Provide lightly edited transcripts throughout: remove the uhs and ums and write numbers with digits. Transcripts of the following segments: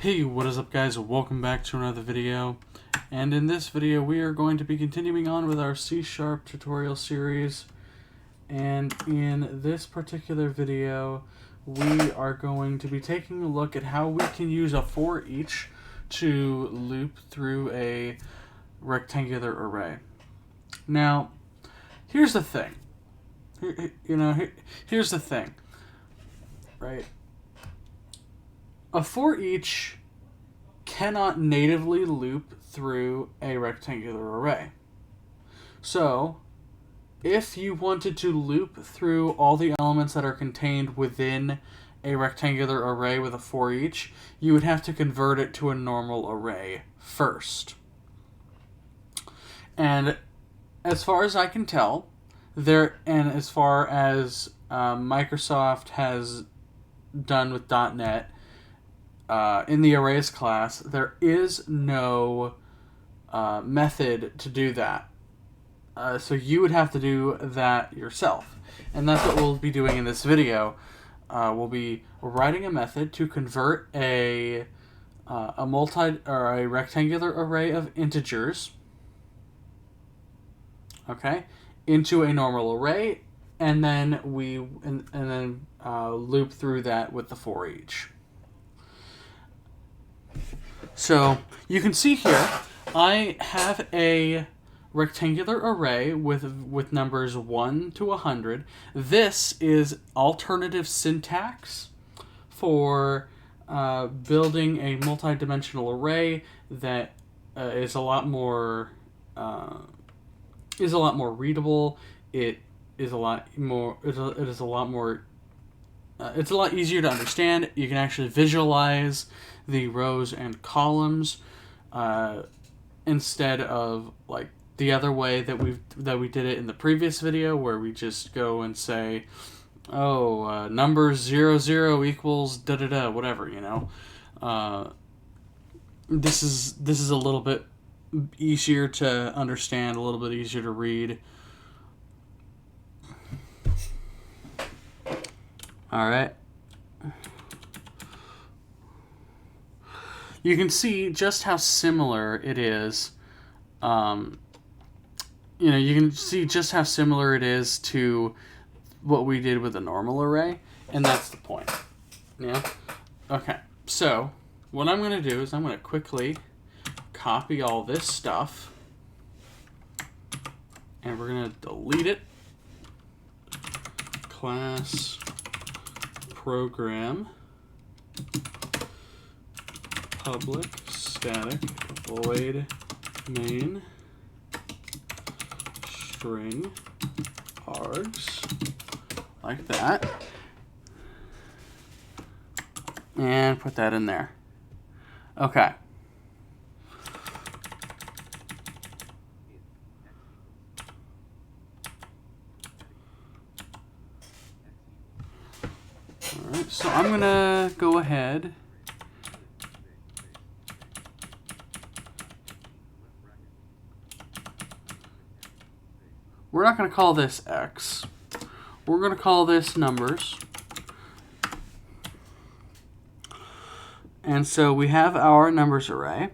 Hey, what is up guys? Welcome back to another video. And in this video we are going to be continuing on with our C# tutorial series. And in this particular video we are going to be taking a look at how we can use a for each to loop through a rectangular array. Now, here's the thing. Here's the thing, right? A for each cannot natively loop through a rectangular array. So, if you wanted to loop through all the elements that are contained within a rectangular array with a for each, you would have to convert it to a normal array first. And as far as I can tell, as far as Microsoft has done with .NET, in the arrays class, there is no method to do that. So you would have to do that yourself. And that's what we'll be doing in this video. We'll be writing a method to convert a rectangular array of integers, okay, into a normal array, and then loop through that with the for each. So you can see here, I have a rectangular array with numbers 1 to 100. This is alternative syntax for building a multi-dimensional array that is a lot more readable. It is a lot easier to understand. You can actually visualize the rows and columns instead of like the other way that we did it in the previous video, where we just go and say, number 00 equals da da da, whatever, you know. This is a little bit easier to understand, a little bit easier to read. All right. You can see just how similar it is. You can see just how similar it is to what we did with a normal array, and that's the point. Yeah. Okay. So what I'm going to do is I'm going to quickly copy all this stuff, and we're going to delete it. Class program public static void main string args, like that, and put that in there. Okay. Alright, so I'm gonna go ahead . We're not going to call this X. We're going to call this numbers. And so we have our numbers array.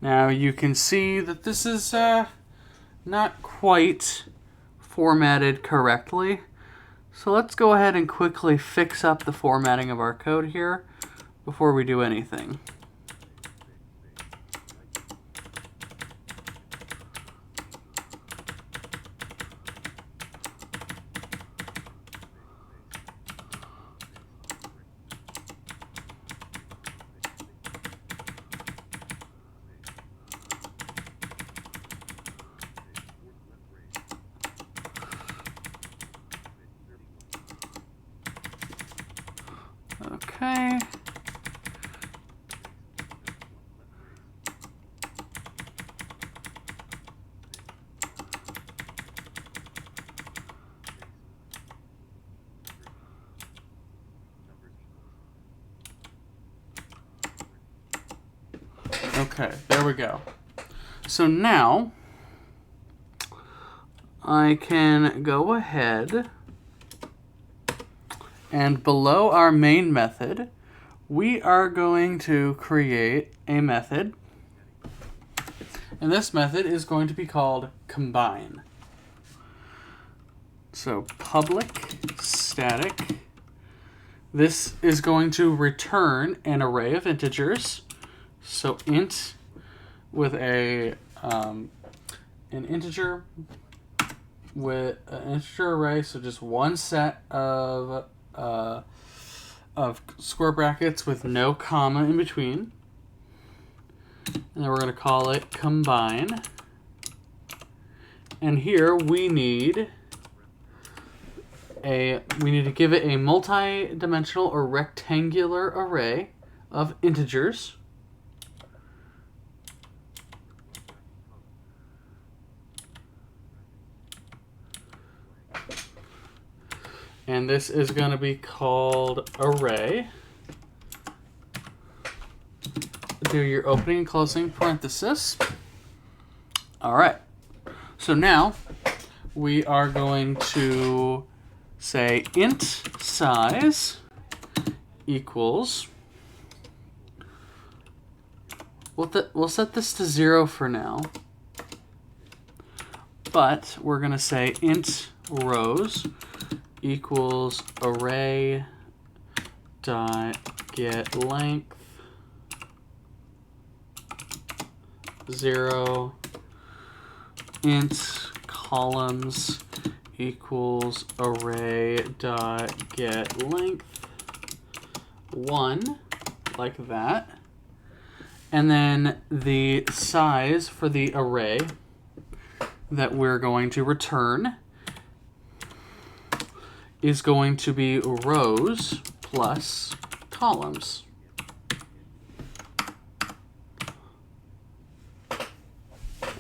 Now you can see that this is not quite formatted correctly. So let's go ahead and quickly fix up the formatting of our code here before we do anything. Okay. Okay, there we go. So now I can go ahead and below our main method, we are going to create a method. And this method is going to be called combine. So public static. This is going to return an array of integers. So int with an integer with an integer array, so just one set of square brackets with no comma in between. And then we're going to call it combine. And here we need to give it a multi-dimensional or rectangular array of integers. And this is going to be called array. Do your opening and closing parenthesis. All right. So now we are going to say int size equals. We'll set this to 0 for now. But we're going to say int rows equals array dot get length 0, int columns equals array dot get length 1, like that. And then the size for the array that we're going to return is going to be rows plus columns.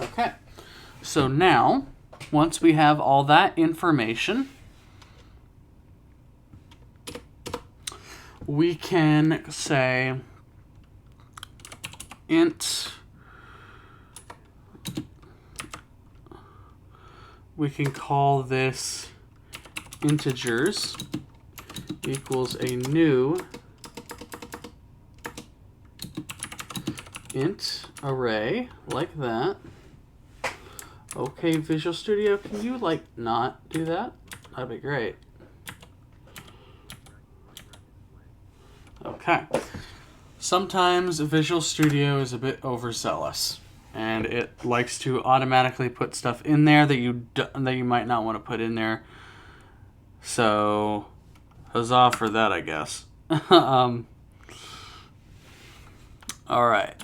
Okay, so now, once we have all that information, we can say int, we can call this integers equals a new int array, like that. Okay, Visual Studio, can you not do that? That'd be great. Okay. Sometimes Visual Studio is a bit overzealous, and it likes to automatically put stuff in there that you might not want to put in there. So, huzzah for that, I guess. All right.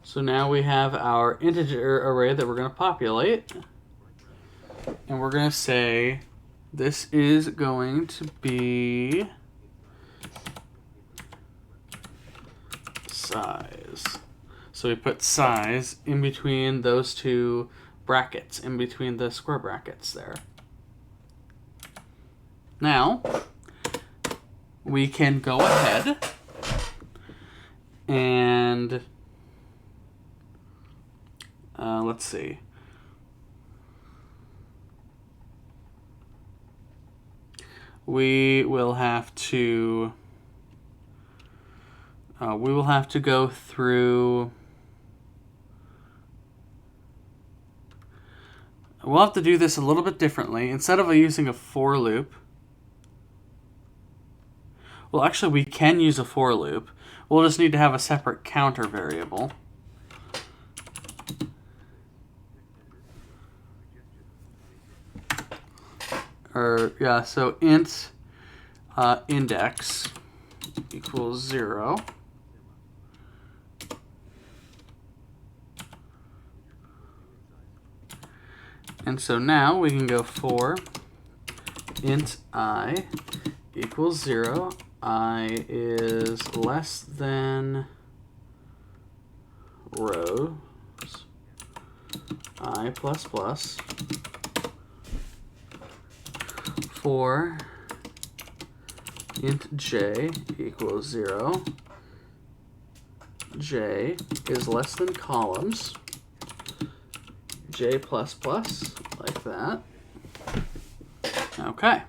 So now we have our integer array that we're going to populate. And we're going to say this is going to be size. So we put size in between those two brackets, in between the square brackets there. Now, we can go ahead and let's see. We will have to go through. We'll have to do this a little bit differently. Instead of using a for loop, well, actually, we can use a for loop. We'll just need to have a separate counter variable. So int index equals 0. And so now we can go for int I equals 0. I is less than rows I plus plus. For int j equals 0, j is less than columns, j plus plus, like that. Okay.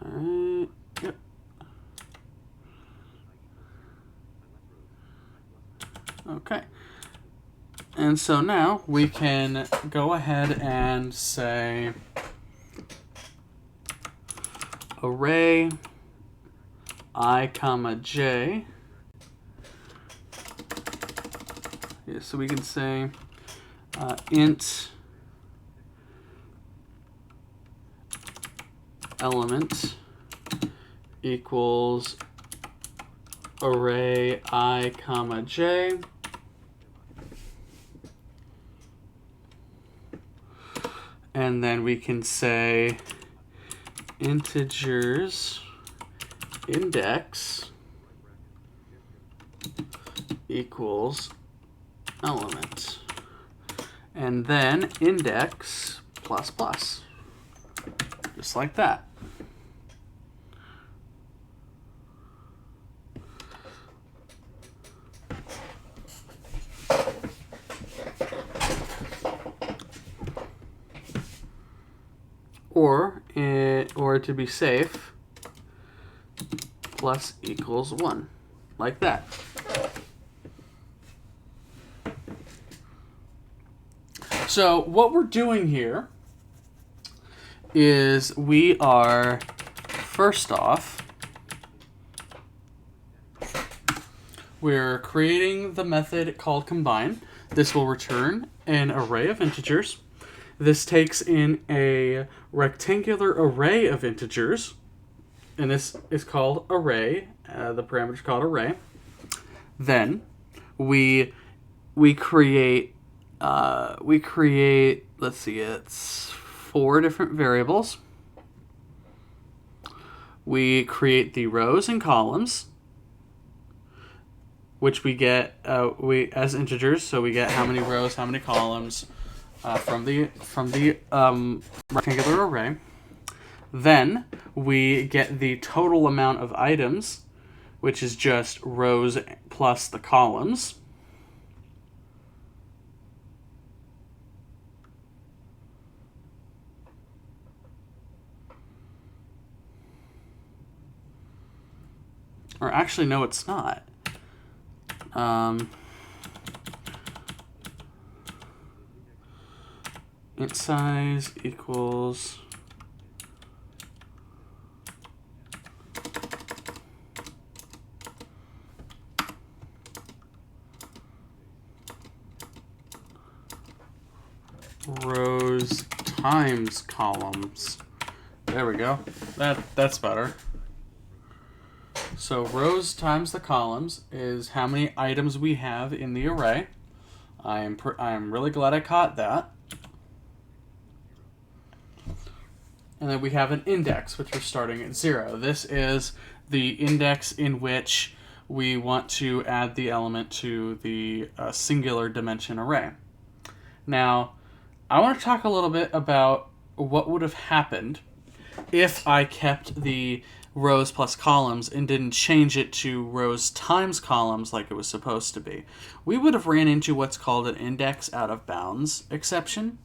All right. Yep. Okay. And so now we can go ahead and say array I comma j. Yeah, so we can say int element equals array I comma j. And then we can say integers index equals element. And then index plus plus. Just like that. Or to be safe, plus equals 1, like that. So what we're doing here is we are, first off, we're creating the method called combine. This will return an array of integers. This takes in a rectangular array of integers, and this is called array. The parameter is called array. Then we create let's see, it's 4 different variables. We create the rows and columns, which we get as integers. So we get how many rows, how many columns from the rectangular array. Then we get the total amount of items, which is just rows plus the columns. Or actually, no, it's not. Int size equals rows times columns. There we go. That's better. So rows times the columns is how many items we have in the array. I'm really glad I caught that. And then we have an index, which we're starting at 0. This is the index in which we want to add the element to the singular dimension array. Now, I want to talk a little bit about what would have happened if I kept the rows plus columns and didn't change it to rows times columns like it was supposed to be. We would have ran into what's called an index out of bounds exception.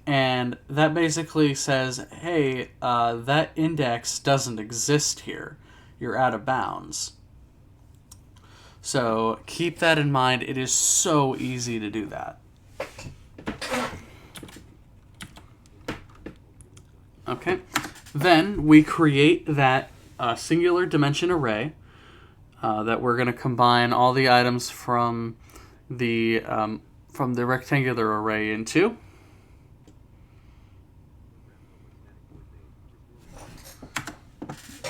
And that basically says, hey, that index doesn't exist here. You're out of bounds. So keep that in mind. It is so easy to do that. Okay. Then we create that singular dimension array that we're going to combine all the items from the rectangular array into.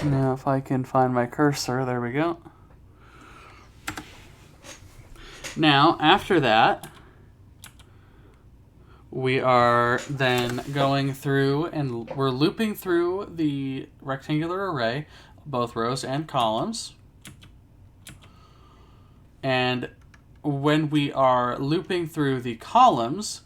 Now if I can find my cursor, there we go. Now after that, we are then going through and we're looping through the rectangular array, both rows and columns. And when we are looping through the columns,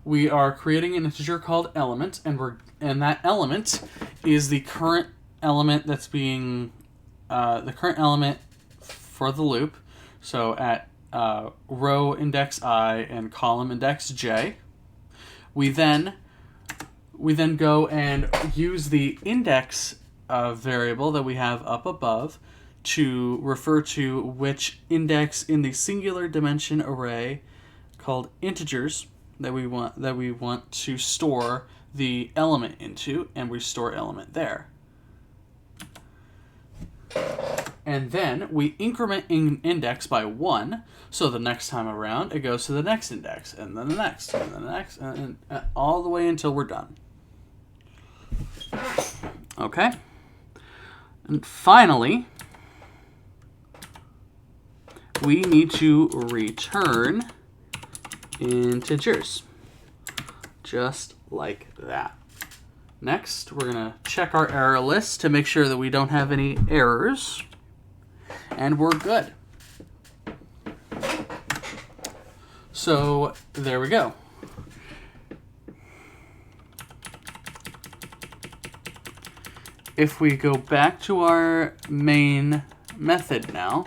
we are creating an integer called element, and that element is the current element that's being the current element for the loop. So at row index I and column index j, we then go and use the index variable that we have up above to refer to which index in the singular dimension array called integers that we want to store the element into, and we store element there. And then we increment index by 1, so the next time around it goes to the next index, and then the next, and then the next, and all the way until we're done. Okay? And finally, we need to return integers, just like that. Next, we're going to check our error list to make sure that we don't have any errors, and we're good. So there we go. If we go back to our main method now,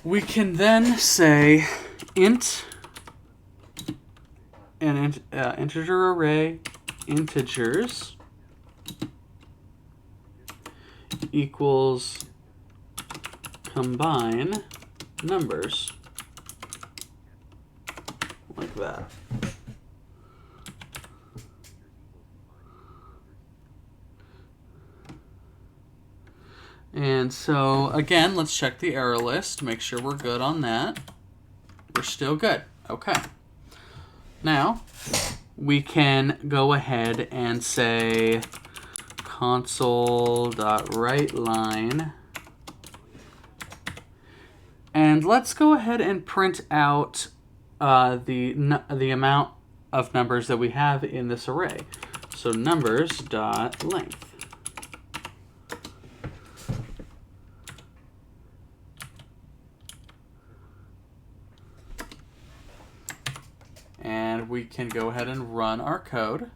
we can then say int an integer array integers equals combine numbers, like that. And so, again, let's check the error list, make sure we're good on that. We're still good. Okay. Now, we can go ahead and say console.writeLine. And let's go ahead and print out the amount of numbers that we have in this array. So numbers.length. And we can go ahead and run our code.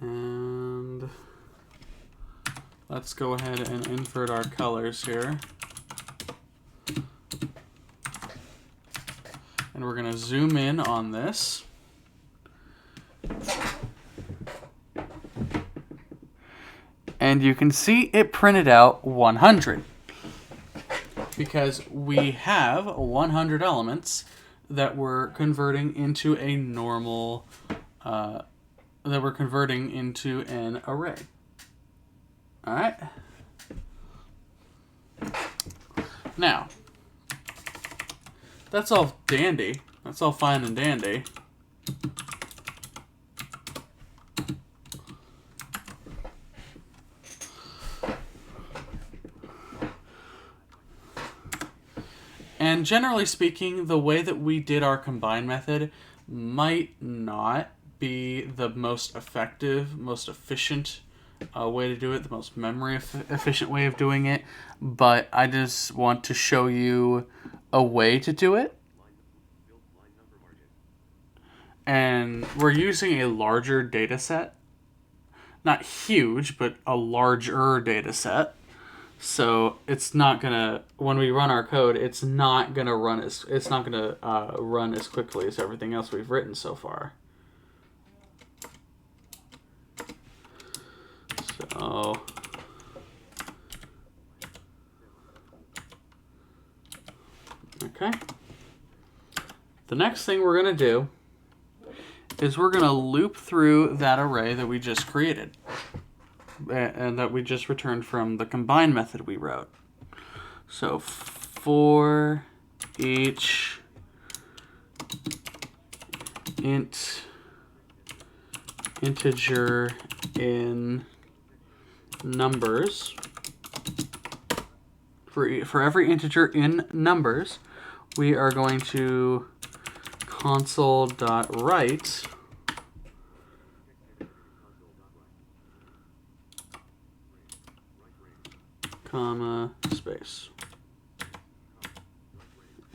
And let's go ahead and invert our colors here. And we're going to zoom in on this. And you can see it printed out 100 because we have 100 elements that we're converting into a normal, that we're converting into an array. All right. Now, that's all dandy. That's all fine and dandy. And generally speaking, the way that we did our combine method might not be the most effective, most efficient way to do it, the most memory efficient way of doing it, but I just want to show you a way to do it. And we're using a larger data set. Not huge, but a larger data set. So it's not gonna, when we run our code, it's not gonna run as quickly as everything else we've written so far. So okay. The next thing we're gonna do is we're gonna loop through that array that we just created. And that we just returned from the combine method we wrote. So for each integer in numbers, for every integer in numbers, we are going to console.write comma space,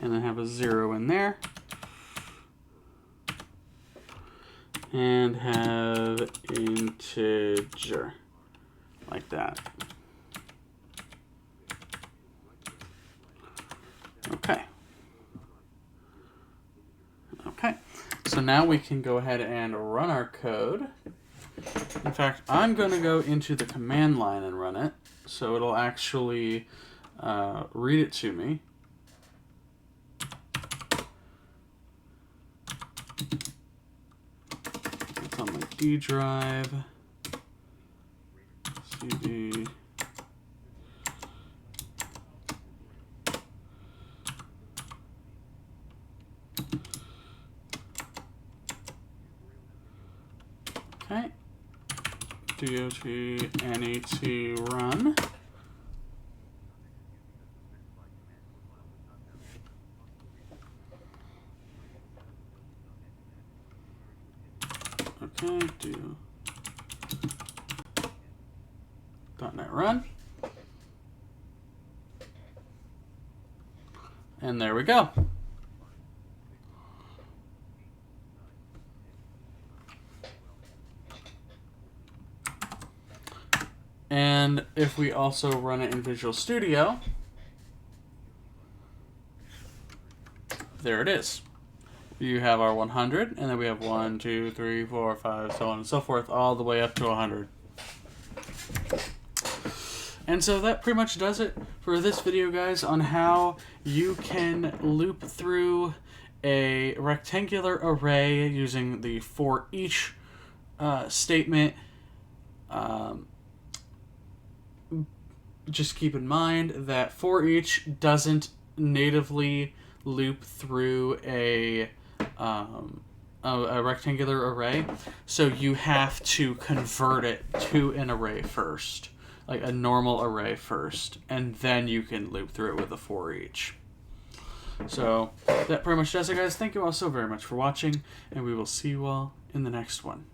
and then have a 0 in there, and have integer, like that. Okay. Okay, so now we can go ahead and run our code. In fact, I'm going to go into the command line and run it, so it'll actually read it to me. It's on my D drive. CD. Okay. dot net run. Okay, do .NET run. And there we go. And if we also run it in Visual Studio, there it is. You have our 100, and then we have 1, 2, 3, 4, 5, so on and so forth, all the way up to 100. And so that pretty much does it for this video, guys, on how you can loop through a rectangular array using the for each statement. Just keep in mind that for each doesn't natively loop through a rectangular array, so you have to convert it to an array first, like a normal array first, and then you can loop through it with a for each. So that pretty much does it, guys. Thank you all so very much for watching, and we will see you all in the next one.